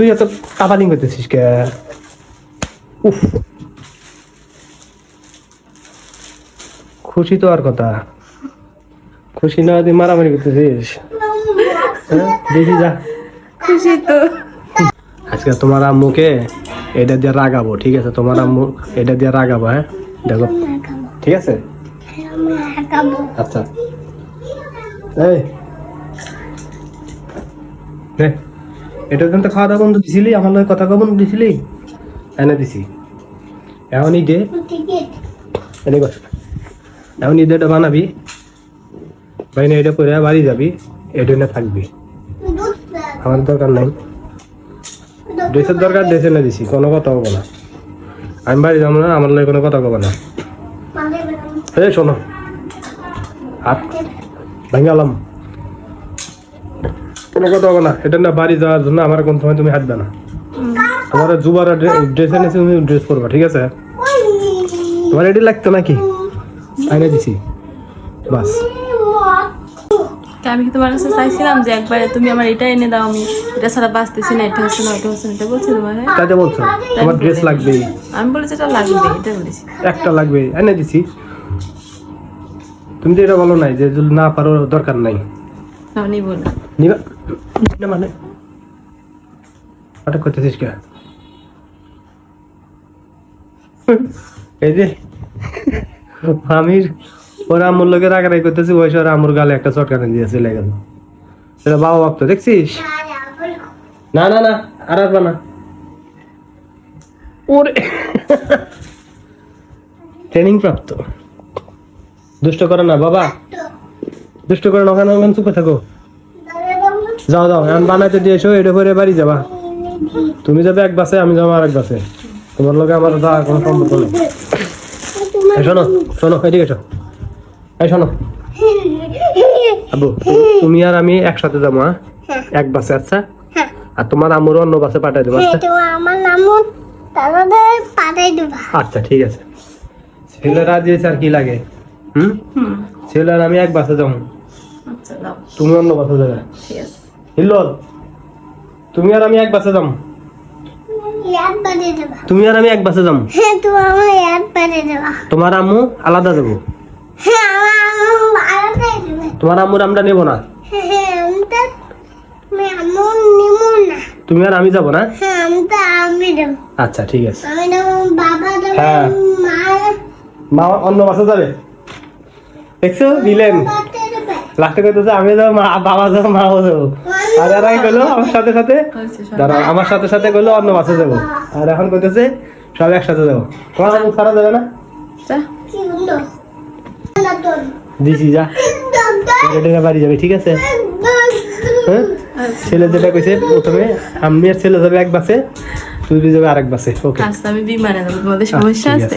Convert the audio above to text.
তুই এত কাপালিং করতেছিস কে? উফ, খুশি তো আর কথা, খুশি না তুই মারামারি করতেছিস। দেখি যা, খুশি তো। আজকে তোমার আম্মুকে এটা দিয়ে রাগাবো, ঠিক আছে? তোমার আম্মু এটা দিয়ে রাগাবো, হ্যাঁ দেখো, ঠিক আছে? আচ্ছা এই এটা কিন্তু খাওয়া দাওয়া বন্ধু দিছিলি, আমার লগে কথা বন্ধু দিছিলি, এনে দিছি। এখন ঈদে এনে বস, এখন ঈদে এটা বানাবি, ভাই না এটা করে বাড়ি যাবি, এটা না থাকবি, আমার দরকার নাই। ড্রেসের দরকার ড্রেস এনে দিছি, কোনো কথা বলবো না। আমি বাড়ি যাবো না, আমার লগে কোনো কথা বলবো না। এই শোনো, হাত ভাঙালাম, কোনো কথা হবে না। এটা না বাড়ি যাওয়ার জন্য আমার কোন সময় তুমি হাঁটবে না। তোমার জুবার ড্রেস এনেছি, তুমি ড্রেস পরবা, ঠিক আছে? তোমার এটি লাগতো নাকি? আইনে দিছি, বাস। আমি কি তোমার কাছে চাইছিলাম যে একবারে তুমি আমার এটা এনে দাও, আমি এটা ছাড়া বাঁচতেছি না, এটা হচ্ছে না, ওটা হচ্ছে না, এটা বলছি তোমার? তাই তো বলছো, তোমার ড্রেস লাগবেই। আমি বলেছি এটা লাগবে, এটা বলেছি। একটা লাগবে, এনে দিছি। তুমি তো এটা বলো নাই যে যদি না পারো দরকার নাই। না নিব না, নিবা না মানে আটক করতেছিস কে? এই যে আমি ওরা আম্মুর লোকে রাগারাগি করতেছি, ওই সময় আম্মুর গালে একটা চটকানি দিয়ে চলে গেল। সেটা বাবা ভক্ত, দেখছিস? না না না, আর আসবা না। ওরে ট্রেনিং প্রাপ্ত, দুষ্ট করে না বাবা, দুষ্ট করে না, ওখানে ওখানে চুপে থাকো। যাও যাও, এখন বানাইতে দিয়ে এসো, এটা করে বাড়ি যাবা। তুমি যাবে এক বাসে, আমি যাবো আর এক বাসে, তোমার লোকে আমার যাওয়ার কোনো সম্পর্ক নেই। এই শোনো শোনো, এদিকে এসো, এই শোনো আবু, তুমি আর আমি একসাথে যাবো, হ্যাঁ এক বাসে, আচ্ছা? আর তোমার আম্মুর অন্য বাসে পাঠাই দেবো, আচ্ছা? আচ্ছা ঠিক আছে। ছেলেরা দিয়েছে আর কি লাগে, ছেলে আর আমি এক বাসে যাবো, আচ্ছা দাও, তুমি অন্য বাসে যাবে, ঠিক আছে? হিল্লোল, তুমি আর আমি এক বাসে যাবো, তুমি আর আমি এক বাসে যাবো। তোমার আম্মু আলাদা দেবো, তোমার আম্মুর আমরা নেবো না, তুমি আর আমি যাবো না। আচ্ছা ঠিক আছে, হ্যাঁ মা অন্য বাসে যাবে, দেখছো দিলেন লাস্টে করতেছে আমি যাবো, মা বাবা যাবো, মাও যাবো। আর এরাই গেলো আমার সাথে সাথে, দাঁড়াও আমার সাথে সাথে গেলো অন্য বাসে যাবো, আর এখন করতেছে সব একসাথে যাবো। তোমার আম্মু ছাড়া যাবে না, দিছি যা, বাড়ি যাবে, ঠিক আছে? হ্যাঁ ছেলে যেটা কইছে প্রথমে, আমি আর ছেলে যাবে এক বাসে, তুই যাবে আরেক বাসে। ওকে আচ্ছা আমি বিমানে যাবো, তোমাদের সমস্যা আছে?